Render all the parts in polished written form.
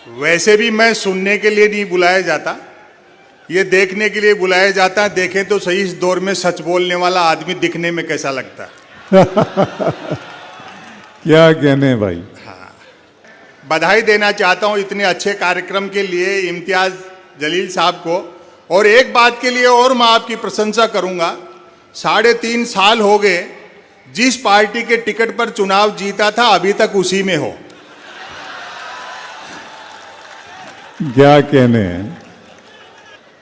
वैसे भी मैं सुनने के लिए नहीं बुलाया जाता, ये देखने के लिए बुलाया जाता। देखें तो सही, इस दौर में सच बोलने वाला आदमी दिखने में कैसा लगता है। क्या कहने भाई। बधाई देना चाहता हूं इतने अच्छे कार्यक्रम के लिए इम्तियाज जलील साहब को। और एक बात के लिए और मैं आपकी प्रशंसा करूंगा, 3.5 साल हो गए, जिस पार्टी के टिकट पर चुनाव जीता था अभी तक उसी में हो। क्या कहने हैं।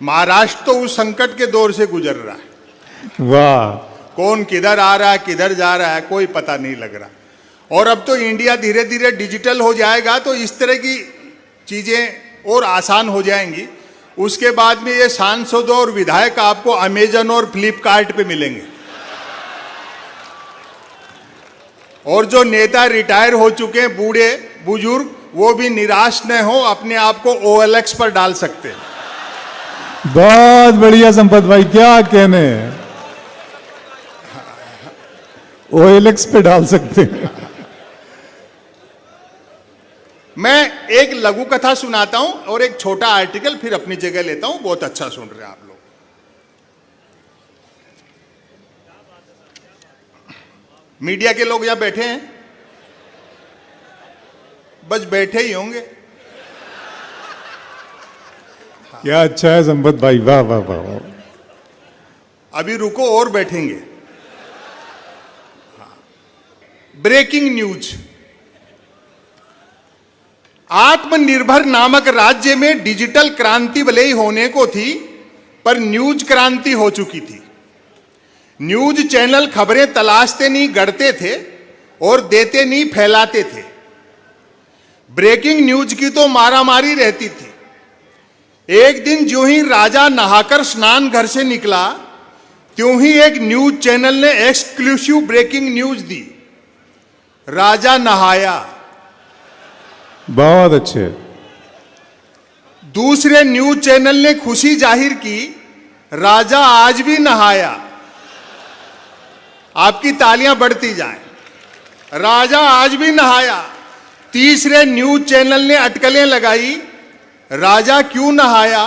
महाराष्ट्र तो उस संकट के दौर से गुजर रहा है। वाह। कौन किधर आ रहा है किधर जा रहा है कोई पता नहीं लग रहा। और अब तो इंडिया धीरे धीरे डिजिटल हो जाएगा तो इस तरह की चीजें और आसान हो जाएंगी। उसके बाद में ये सांसदों और विधायक आपको अमेजन और फ्लिपकार्ट पे मिलेंगे। और जो नेता रिटायर हो चुके हैं बूढ़े बुजुर्ग, वो भी निराश न हो, अपने आप को OLX पर डाल सकते हैं। बहुत बढ़िया संपत भाई, क्या कहने हैं। OLX पे डाल सकते हैं। मैं एक लघु कथा सुनाता हूं और एक छोटा आर्टिकल फिर अपनी जगह लेता हूं। बहुत अच्छा सुन रहे हैं आप लोग। मीडिया के लोग यहां बैठे हैं, बस बैठे ही होंगे। क्या अच्छा है संपत भाई, वाह वाह वाह वाह। अभी रुको और बैठेंगे। Breaking news. आत्मनिर्भर नामक राज्य में डिजिटल क्रांति भले ही होने को थी, पर न्यूज क्रांति हो चुकी थी। न्यूज चैनल खबरें तलाशते नहीं गढ़ते थे और देते नहीं फैलाते थे। ब्रेकिंग न्यूज की तो मारामारी रहती थी। एक दिन ज्यों ही राजा नहाकर स्नान घर से निकला, त्यों ही एक न्यूज चैनल ने एक्सक्लूसिव ब्रेकिंग न्यूज दी। राजा नहाया। बहुत अच्छे। दूसरे न्यूज चैनल ने खुशी जाहिर की, राजा आज भी नहाया। आपकी तालियां बढ़ती जाएं। राजा आज भी नहाया। तीसरे न्यूज चैनल ने अटकलें लगाई, राजा क्यों नहाया।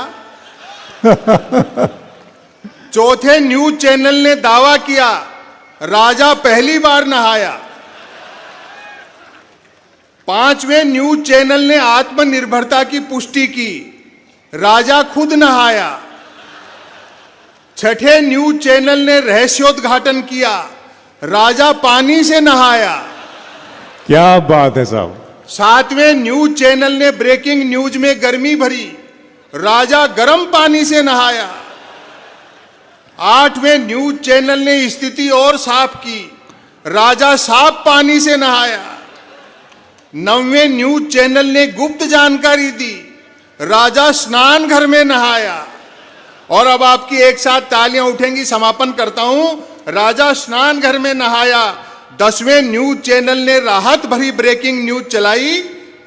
चौथे न्यूज चैनल ने दावा किया, राजा पहली बार नहाया। पांचवें न्यूज चैनल ने आत्मनिर्भरता की पुष्टि की, राजा खुद नहाया। छठे न्यूज चैनल ने रहस्योद्घाटन किया, राजा पानी से नहाया। क्या बात है साहब। सातवें न्यूज चैनल ने ब्रेकिंग न्यूज में गर्मी भरी, राजा गर्म पानी से नहाया। आठवें न्यूज चैनल ने स्थिति और साफ की, राजा साफ पानी से नहाया। नौवें न्यूज चैनल ने गुप्त जानकारी दी, राजा स्नान घर में नहाया। और अब आपकी एक साथ तालियां उठेंगी, समापन करता हूं। राजा स्नान घर में नहाया। 10वें न्यूज चैनल ने राहत भरी ब्रेकिंग न्यूज चलाई,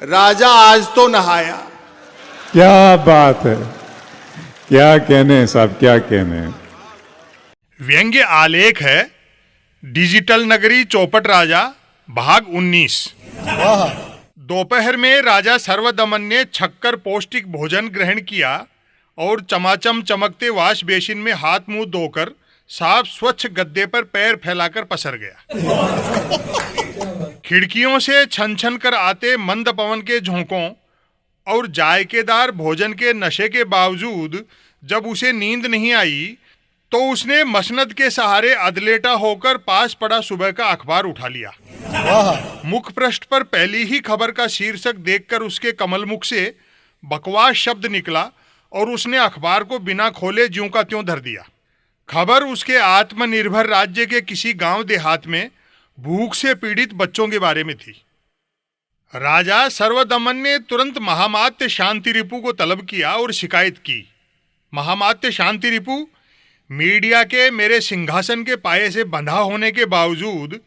राजा आज तो नहाया। क्या बात है, क्या कहने साहब, क्या कहने। व्यंग्य आलेख है डिजिटल नगरी चौपट राजा भाग 19। दोपहर में राजा सर्वदमन ने छक्कर पौष्टिक भोजन ग्रहण किया और चमाचम चमकते वाश बेसिन में हाथ मुंह धोकर साफ स्वच्छ गद्दे पर पैर फैलाकर पसर गया। खिड़कियों से छन छन कर आते मंद पवन के झोंकों और जायकेदार भोजन के नशे के बावजूद जब उसे नींद नहीं आई तो उसने मसनद के सहारे अधलेटा होकर पास पड़ा सुबह का अखबार उठा लिया। मुख पृष्ठ पर पहली ही खबर का शीर्षक देखकर उसके कमल मुख से बकवास शब्द निकला और उसने अखबार को बिना खोले ज्यों का त्यों धर दिया। खबर उसके आत्मनिर्भर राज्य के किसी गांव देहात में भूख से पीड़ित बच्चों के बारे में थी। राजा सर्वदमन ने तुरंत महामात्य शांति रिपु को तलब किया और शिकायत की। महामात्य शांति रिपु, मीडिया के मेरे सिंहासन के पाये से बंधा होने के बावजूद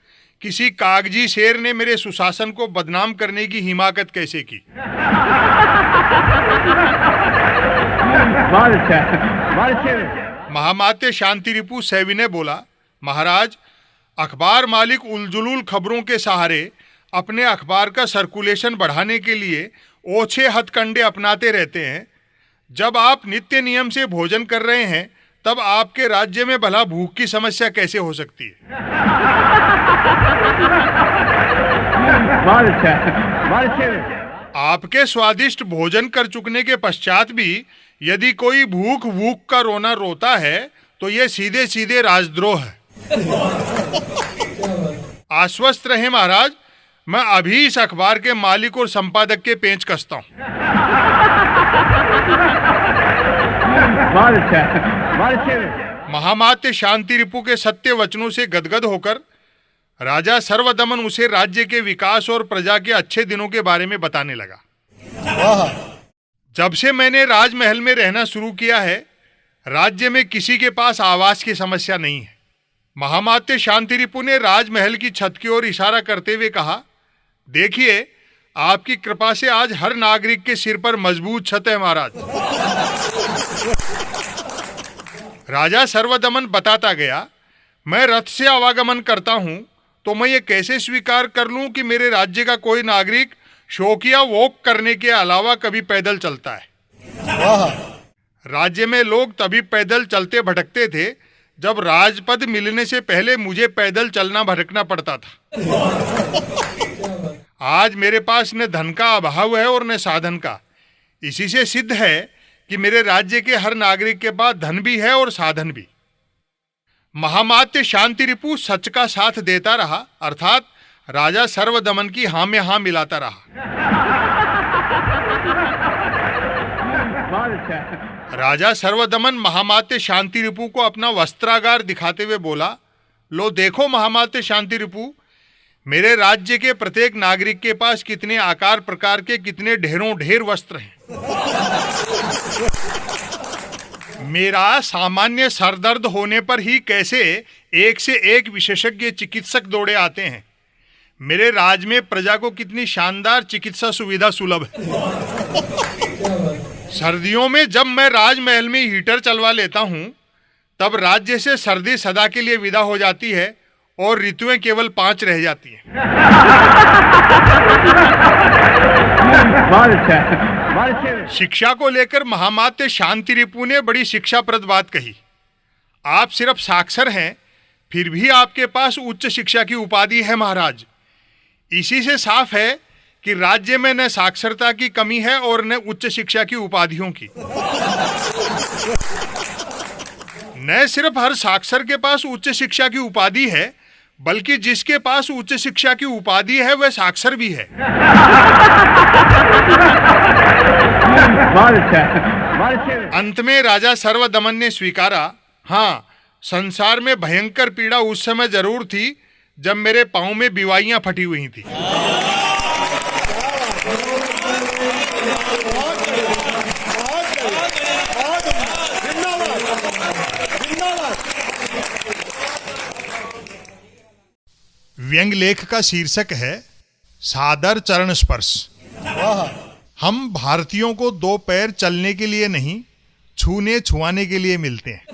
किसी कागजी शेर ने मेरे सुशासन को बदनाम करने की हिमाकत कैसे की। महामात्य शांति रिपु सविनय बोला, महाराज, अखबार मालिक उलझुल खबरों के सहारे अपने अखबार का सर्कुलेशन बढ़ाने के लिए ओछे हथकंडे अपनाते रहते हैं। जब आप नित्य नियम से भोजन कर रहे हैं तब आपके राज्य में भला भूख की समस्या कैसे हो सकती है? आपके स्वादिष्ट भोजन कर चुकने के पश्चात भी यदि कोई भूख भूख का रोना रोता है तो ये सीधे सीधे राजद्रोह है। आश्वस्त रहे महाराज, मैं अभी इस अखबार के मालिक और संपादक के पेंच कसता हूं। महामात्य शांति रिपु के सत्य वचनों से गदगद होकर राजा सर्वदमन उसे राज्य के विकास और प्रजा के अच्छे दिनों के बारे में बताने लगा। जब से मैंने राजमहल में रहना शुरू किया है, राज्य में किसी के पास आवास की समस्या नहीं है। महामात्य शांति रिपु ने राजमहल की छत की ओर इशारा करते हुए कहा, देखिए, आपकी कृपा से आज हर नागरिक के सिर पर मजबूत छत है महाराज। राजा सर्वदमन बताता गया, मैं रथ से आवागमन करता हूं तो मैं ये कैसे स्वीकार कर लूं कि मेरे राज्य का कोई नागरिक शौकिया वॉक करने के अलावा कभी पैदल चलता है। राज्य में लोग तभी पैदल चलते भटकते थे जब राजपद मिलने से पहले मुझे पैदल चलना भटकना पड़ता था। आज मेरे पास न धन का अभाव है और न साधन का। इसी से सिद्ध है कि मेरे राज्य के हर नागरिक के पास धन भी है और साधन भी। महामात्य शांति रिपु सच का साथ देता रहा, अर्थात राजा सर्वदमन की हाँ में हाँ मिलाता रहा। राजा सर्वदमन महामात्य शांति रिपु को अपना वस्त्रागार दिखाते हुए बोला, लो देखो महामात्य शांति रिपु, मेरे राज्य के प्रत्येक नागरिक के पास कितने आकार प्रकार के कितने ढेरों ढेर वस्त्र हैं। मेरा सामान्य सरदर्द होने पर ही कैसे एक से एक विशेषज्ञ चिकित्सक दौड़े आते हैं। मेरे राज्य में प्रजा को कितनी शानदार चिकित्सा सुविधा सुलभ है। सर्दियों में जब मैं राजमहल में हीटर चलवा लेता हूं तब राज्य से सर्दी सदा के लिए विदा हो जाती है और ऋतुएं केवल 5 रह जाती हैं। शिक्षा को लेकर महामात्य शांति रिपु ने बड़ी शिक्षाप्रद बात कही। आप सिर्फ साक्षर हैं, फिर भी आपके पास उच्च शिक्षा की उपाधि है महाराज। इसी से साफ है कि राज्य में न साक्षरता की कमी है और न उच्च शिक्षा की उपाधियों की। न सिर्फ हर साक्षर के पास उच्च शिक्षा की उपाधि है, बल्कि जिसके पास उच्च शिक्षा की उपाधि है वह साक्षर भी है। अंत में राजा सर्वदमन ने स्वीकारा, हाँ, संसार में भयंकर पीड़ा उस समय जरूर थी जब मेरे पांव में बिवाइयां फटी हुई थी। व्यंग लेख का शीर्षक है सादर चरण स्पर्श। हम भारतीयों को 2 पैर चलने के लिए नहीं, छूने छुआने के लिए मिलते हैं।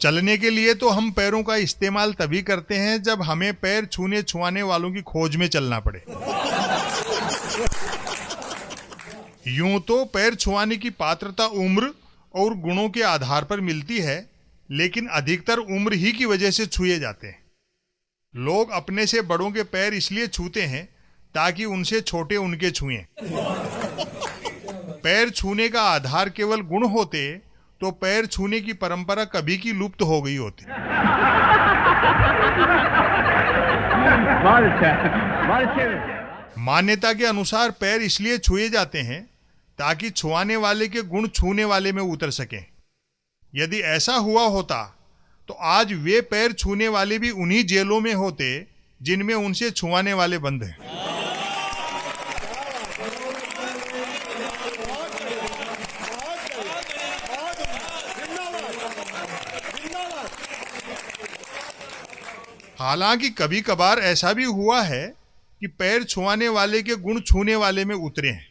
चलने के लिए तो हम पैरों का इस्तेमाल तभी करते हैं जब हमें पैर छूने छुआने वालों की खोज में चलना पड़े। यूं तो पैर छुआने की पात्रता उम्र और गुणों के आधार पर मिलती है, लेकिन अधिकतर उम्र ही की वजह से छुए जाते हैं। लोग अपने से बड़ों के पैर इसलिए छूते हैं ताकि उनसे छोटे उनके छुएं। पैर छूने का आधार केवल गुण होते तो पैर छूने की परंपरा कभी की लुप्त हो गई होती। मान्यता के अनुसार पैर इसलिए छुए जाते हैं ताकि छुआने वाले के गुण छूने वाले में उतर सकें। यदि ऐसा हुआ होता तो आज वे पैर छूने वाले भी उन्हीं जेलों में होते जिनमें उनसे छुआने वाले बंद हैं। हालांकि कभी कभार ऐसा भी हुआ है कि पैर छुआने वाले के गुण छूने वाले में उतरे हैं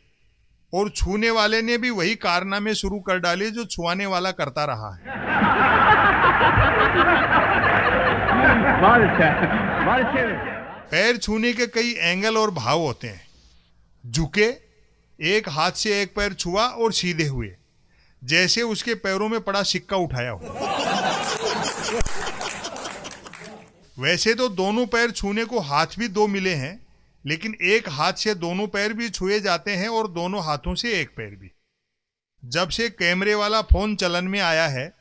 और छूने वाले ने भी वही कारनामे शुरू कर डाले जो छुआने वाला करता रहा है। पैर छूने के कई एंगल और भाव होते हैं। झुके, एक हाथ से एक पैर छुआ और सीधे हुए, जैसे उसके पैरों में पड़ा सिक्का उठाया हो। वैसे तो दोनों पैर छूने को हाथ भी दो मिले हैं, लेकिन एक हाथ से दोनों पैर भी छुए जाते हैं और दोनों हाथों से एक पैर भी। जब से कैमरे वाला फोन चलन में आया है,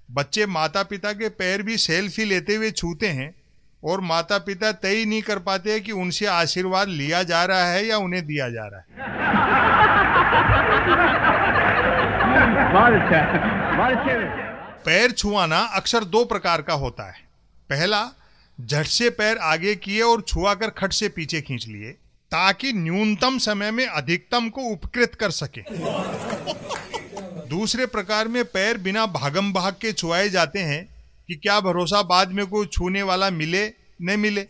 बच्चे माता पिता के पैर भी सेल्फी लेते हुए छूते हैं और माता पिता तय ही नहीं कर पाते कि उनसे आशीर्वाद लिया जा रहा है या उन्हें दिया जा रहा है। पैर छुआना अक्सर दो प्रकार का होता है। पहला, झट से पैर आगे किए और छुआकर खट से पीछे खींच लिए, ताकि न्यूनतम समय में अधिकतम को उपकृत कर सके। दूसरे प्रकार में पैर बिना भागम भाग के छुआए जाते हैं कि क्या भरोसा बाद में कोई छूने वाला मिले न मिले।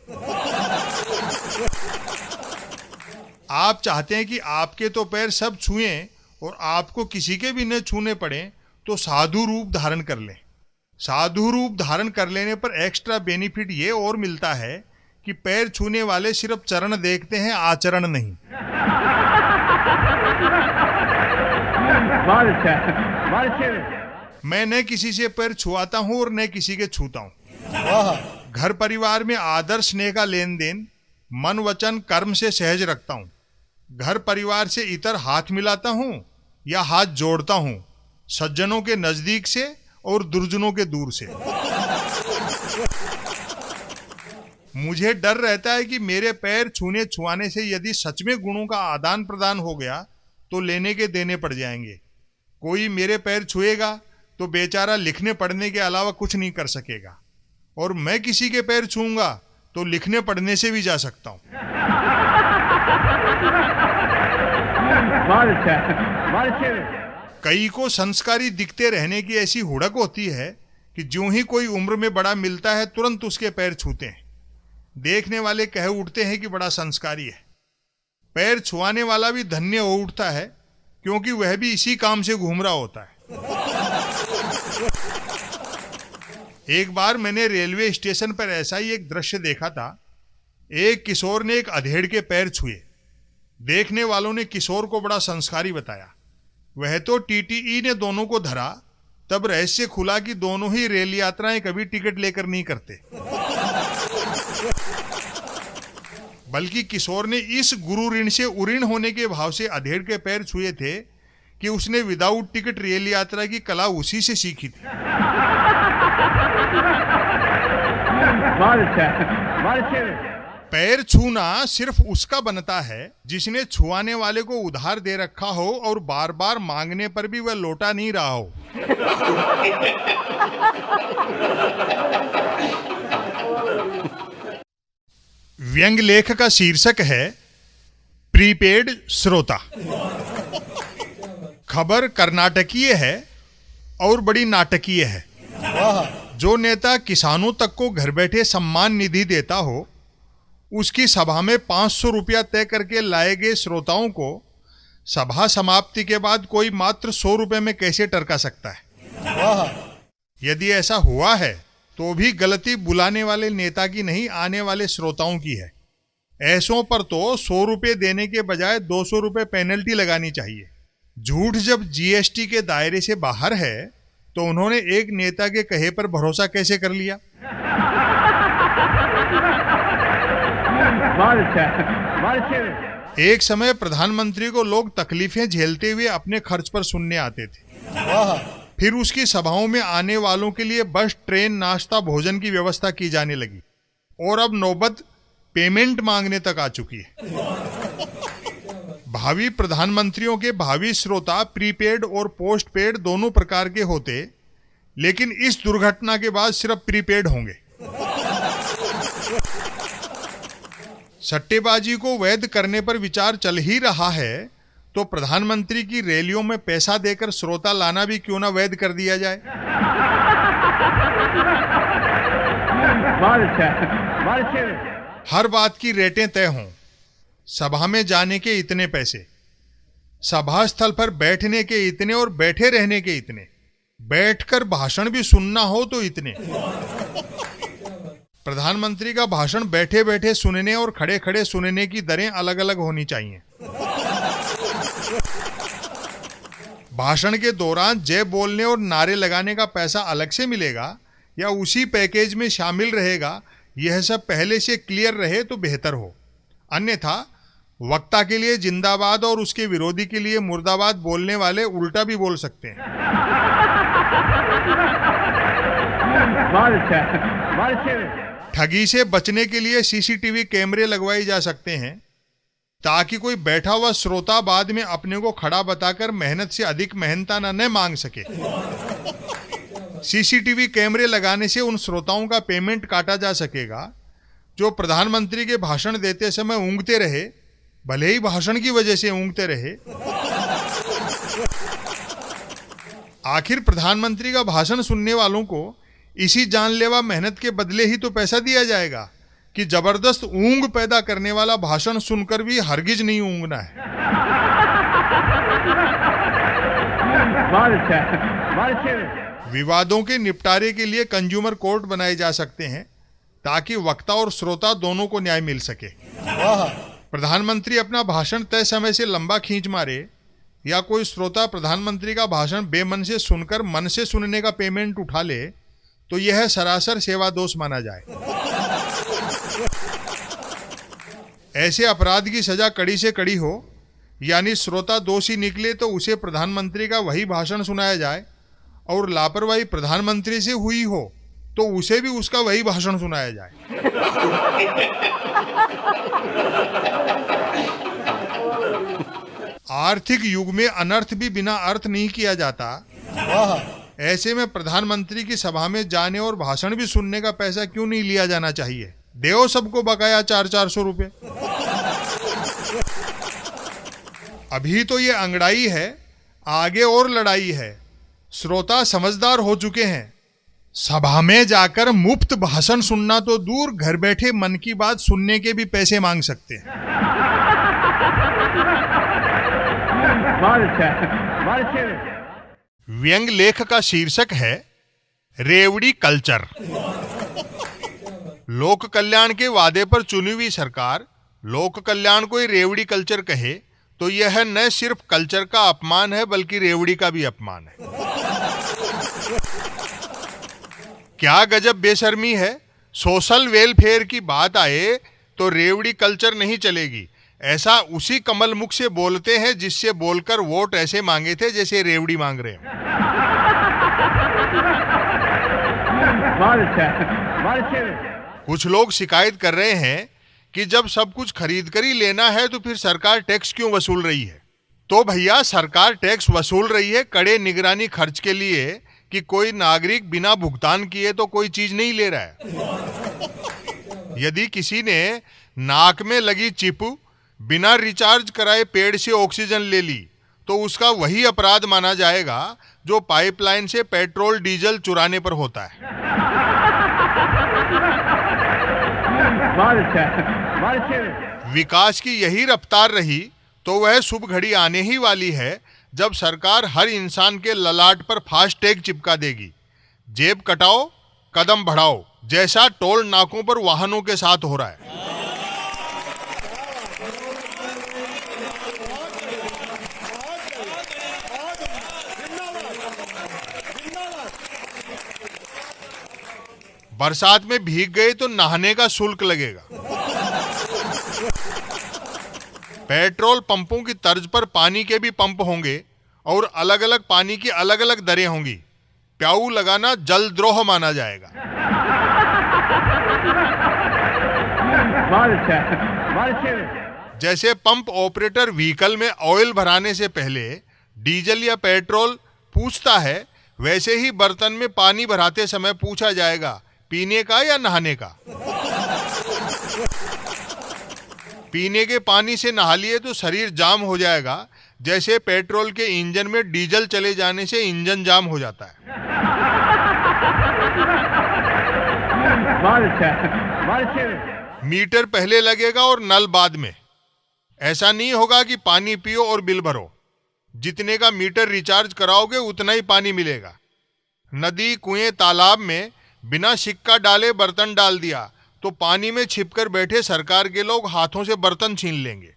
आप चाहते हैं कि आपके तो पैर सब छुएं और आपको किसी के भी न छूने पड़े, तो साधु रूप धारण कर लें। साधु रूप धारण कर लेने पर एक्स्ट्रा बेनिफिट ये और मिलता है कि पैर छूने वाले सिर्फ चरण देखते हैं, आचरण नहीं। मैं न किसी से पैर छुआता हूं और न किसी के छूता हूं। घर परिवार में आदर स्नेह का लेन देन मन वचन कर्म से सहज रखता हूं। घर परिवार से इतर हाथ मिलाता हूं या हाथ जोड़ता हूं, सज्जनों के नजदीक से और दुर्जनों के दूर से। मुझे डर रहता है कि मेरे पैर छूने छुआने से यदि सच में गुणों का आदान प्रदान हो गया तो लेने के देने पड़ जाएंगे। कोई मेरे पैर छुएगा तो बेचारा लिखने पढ़ने के अलावा कुछ नहीं कर सकेगा, और मैं किसी के पैर छूऊंगा तो लिखने पढ़ने से भी जा सकता हूं। कई को संस्कारी दिखते रहने की ऐसी हुड़क होती है कि ज्यों ही कोई उम्र में बड़ा मिलता है तुरंत उसके पैर छूते हैं। देखने वाले कह उठते हैं कि बड़ा संस्कारी है। पैर छुआने वाला भी धन्य हो उठता है, क्योंकि वह भी इसी काम से घूम रहा होता है। एक बार मैंने रेलवे स्टेशन पर ऐसा ही एक दृश्य देखा था। एक किशोर ने एक अधेड़ के पैर छुए। देखने वालों ने किशोर को बड़ा संस्कारी बताया। वह तो टीटीई ने दोनों को धरा, तब रहस्य खुला कि दोनों ही रेल यात्राएं कभी टिकट लेकर नहीं करते, बल्कि किशोर ने इस गुरु ऋण से उऋण होने के भाव से अधेड़ के पैर छुए थे कि उसने विदाउट टिकट रेल यात्रा की कला उसी से सीखी थी। पैर छूना सिर्फ उसका बनता है जिसने छुआने वाले को उधार दे रखा हो और बार बार मांगने पर भी वह लौटा नहीं रहा हो। व्यंग लेख का शीर्षक है प्रीपेड श्रोता। खबर कर्नाटकीय है और बड़ी नाटकीय है। जो नेता किसानों तक को घर बैठे सम्मान निधि देता हो, उसकी सभा में 500 रुपया तय करके लाए गए श्रोताओं को सभा समाप्ति के बाद कोई मात्र 100 रुपये में कैसे टरका सकता है। यदि ऐसा हुआ है तो भी गलती बुलाने वाले नेता की नहीं, आने वाले श्रोताओं की है। ऐसों पर तो 100 रुपये देने के बजाय 200 रुपये पेनल्टी लगानी चाहिए। झूठ जब जीएसटी के दायरे से बाहर है तो उन्होंने एक नेता के कहे पर भरोसा कैसे कर लिया। एक समय प्रधानमंत्री को लोग तकलीफें झेलते हुए अपने खर्च पर सुनने आते थे। फिर उसकी सभाओं में आने वालों के लिए बस, ट्रेन, नाश्ता, भोजन की व्यवस्था की जाने लगी और अब नौबत पेमेंट मांगने तक आ चुकी है। भावी प्रधानमंत्रियों के भावी श्रोता प्रीपेड और पोस्ट पेड दोनों प्रकार के होते, लेकिन इस दुर्घटना के बाद सिर्फ प्रीपेड होंगे। सट्टेबाजी को वैध करने पर विचार चल ही रहा है तो प्रधानमंत्री की रैलियों में पैसा देकर श्रोता लाना भी क्यों ना वैध कर दिया जाए। हर बात की रेटें तय हों। सभा में जाने के इतने पैसे, सभा स्थल पर बैठने के इतने और बैठे रहने के इतने, बैठकर भाषण भी सुनना हो तो इतने। प्रधानमंत्री का भाषण बैठे बैठे सुनने और खड़े खड़े सुनने की दरें अलग अलग होनी चाहिए। भाषण के दौरान जय बोलने और नारे लगाने का पैसा अलग से मिलेगा या उसी पैकेज में शामिल रहेगा, यह सब पहले से क्लियर रहे तो बेहतर हो। अन्यथा वक्ता के लिए जिंदाबाद और उसके विरोधी के लिए मुर्दाबाद बोलने वाले उल्टा भी बोल सकते हैं। ठगी से बचने के लिए सीसीटीवी कैमरे लगवाए जा सकते हैं ताकि कोई बैठा हुआ श्रोता बाद में अपने को खड़ा बताकर मेहनत से अधिक मेहनताना न मांग सके। सीसीटीवी कैमरे लगाने से उन श्रोताओं का पेमेंट काटा जा सकेगा जो प्रधानमंत्री के भाषण देते समय ऊँघते रहे, भले ही भाषण की वजह से ऊँघते रहे। आखिर प्रधानमंत्री का भाषण सुनने वालों को इसी जानलेवा मेहनत के बदले ही तो पैसा दिया जाएगा कि जबरदस्त ऊंघ पैदा करने वाला भाषण सुनकर भी हरगिज नहीं ऊँघना है। विवादों के निपटारे के लिए कंज्यूमर कोर्ट बनाए जा सकते हैं ताकि वक्ता और श्रोता दोनों को न्याय मिल सके। प्रधानमंत्री अपना भाषण तय समय से लंबा खींच मारे या कोई श्रोता प्रधानमंत्री का भाषण बेमन से सुनकर मन से सुनने का पेमेंट उठा ले तो यह सरासर सेवा दोष माना जाए। ऐसे अपराध की सजा कड़ी से कड़ी हो, यानी श्रोता दोषी निकले तो उसे प्रधानमंत्री का वही भाषण सुनाया जाए और लापरवाही प्रधानमंत्री से हुई हो तो उसे भी उसका वही भाषण सुनाया जाए। आर्थिक युग में अनर्थ भी बिना अर्थ नहीं किया जाता। ऐसे में प्रधानमंत्री की सभा में जाने और भाषण भी सुनने का पैसा क्यों नहीं लिया जाना चाहिए? देओ सबको बकाया 400-400 रुपए। अभी तो ये अंगड़ाई है, आगे और लड़ाई है। श्रोता समझदार हो चुके हैं। सभा में जाकर मुफ्त भाषण सुनना तो दूर, घर बैठे मन की बात सुनने के भी पैसे मांग सकते हैं। व्यंग लेख का शीर्षक है रेवड़ी कल्चर। लोक कल्याण के वादे पर चुनी हुई सरकार लोक कल्याण को ही रेवड़ी कल्चर कहे तो यह न सिर्फ कल्चर का अपमान है बल्कि रेवड़ी का भी अपमान है। क्या गजब बेशर्मी है। सोशल वेलफेयर की बात आए तो रेवड़ी कल्चर नहीं चलेगी, ऐसा उसी कमल मुख से बोलते हैं जिससे बोलकर वोट ऐसे मांगे थे जैसे रेवड़ी मांग रहे हैं। कुछ लोग शिकायत कर रहे हैं कि जब सब कुछ खरीद कर ही लेना है तो फिर सरकार टैक्स क्यों वसूल रही है? तो भैया, सरकार टैक्स वसूल रही है कड़े निगरानी खर्च के लिए कि कोई नागरिक बिना भुगतान किए तो कोई चीज नहीं ले रहा है। यदि किसी ने नाक में लगी चिप बिना रिचार्ज कराए पेड़ से ऑक्सीजन ले ली तो उसका वही अपराध माना जाएगा जो पाइपलाइन से पेट्रोल डीजल चुराने पर होता है। विकास की यही रफ्तार रही तो वह शुभ घड़ी आने ही वाली है जब सरकार हर इंसान के ललाट पर फास्टैग चिपका देगी। जेब कटाओ, कदम बढ़ाओ, जैसा टोल नाकों पर वाहनों के साथ हो रहा है। बरसात में भीग गए तो नहाने का शुल्क लगेगा। पेट्रोल पंपों की तर्ज पर पानी के भी पंप होंगे और अलग अलग पानी की अलग अलग दरें होंगी। प्याऊ लगाना जलद्रोह माना जाएगा। जैसे पंप ऑपरेटर व्हीकल में ऑयल भराने से पहले डीजल या पेट्रोल पूछता है, वैसे ही बर्तन में पानी भराते समय पूछा जाएगा पीने का या नहाने का। पीने के पानी से नहा लिए तो शरीर जाम हो जाएगा, जैसे पेट्रोल के इंजन में डीजल चले जाने से इंजन जाम हो जाता है। मीटर पहले लगेगा और नल बाद में। ऐसा नहीं होगा कि पानी पियो और बिल भरो। जितने का मीटर रिचार्ज कराओगे उतना ही पानी मिलेगा। नदी, कुएं, तालाब में बिना सिक्का डाले बर्तन डाल दिया तो पानी में छिपकर बैठे सरकार के लोग हाथों से बर्तन छीन लेंगे।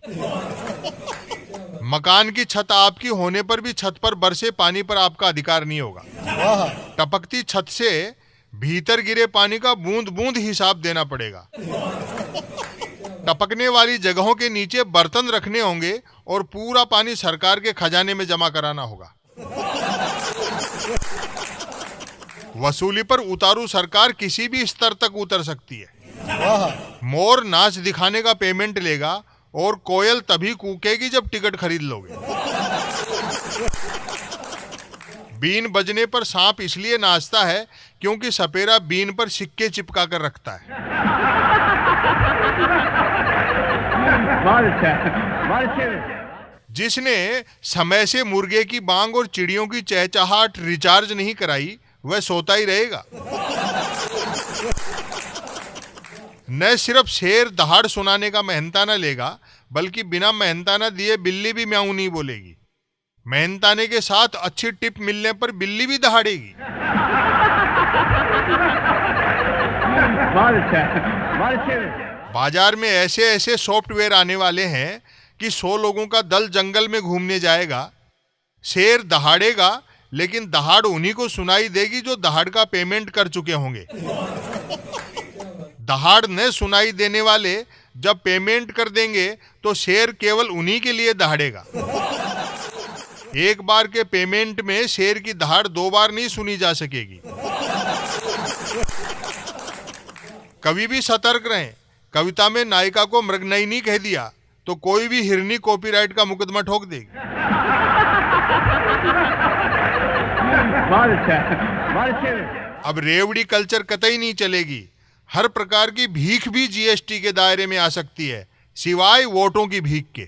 मकान की छत आपकी होने पर भी छत पर बरसे पानी पर आपका अधिकार नहीं होगा। टपकती छत से भीतर गिरे पानी का बूंद बूंद हिसाब देना पड़ेगा। टपकने वाली जगहों के नीचे बर्तन रखने होंगे और पूरा पानी सरकार के खजाने में जमा कराना होगा। वसूली पर उतारू सरकार किसी भी स्तर तक उतर सकती है। मोर नाच दिखाने का पेमेंट लेगा और कोयल तभी कूकेगी जब टिकट खरीद लोगे। बीन बजने पर सांप इसलिए नाचता है क्योंकि सपेरा बीन पर सिक्के चिपका कर रखता है। जिसने समय से मुर्गे की बांग और चिड़ियों की चहचहाट रिचार्ज नहीं कराई वह सोता ही रहेगा। न सिर्फ शेर दहाड़ सुनाने का मेहनताना लेगा बल्कि बिना मेहनताना दिए बिल्ली भी म्याऊं नहीं बोलेगी। मेहनताने के साथ अच्छी टिप मिलने पर बिल्ली भी दहाड़ेगी। बाजार में ऐसे ऐसे सॉफ्टवेयर आने वाले हैं कि 100 लोगों का दल जंगल में घूमने जाएगा। शेर दहाड़ेगा लेकिन दहाड़ उन्हीं को सुनाई देगी जो दहाड़ का पेमेंट कर चुके होंगे। दहाड़ न सुनाई देने वाले जब पेमेंट कर देंगे तो शेर केवल उन्हीं के लिए दहाड़ेगा। एक बार के पेमेंट में शेर की दहाड़ 2 बार नहीं सुनी जा सकेगी। कभी भी सतर्क रहें। कविता में नायिका को मृगनयनी कह दिया तो कोई भी हिरनी कॉपीराइट का मुकदमा ठोक देगी। अब रेवड़ी कल्चर कतई नहीं चलेगी। हर प्रकार की भीख भी जीएसटी के दायरे में आ सकती है सिवाय वोटों की भीख के।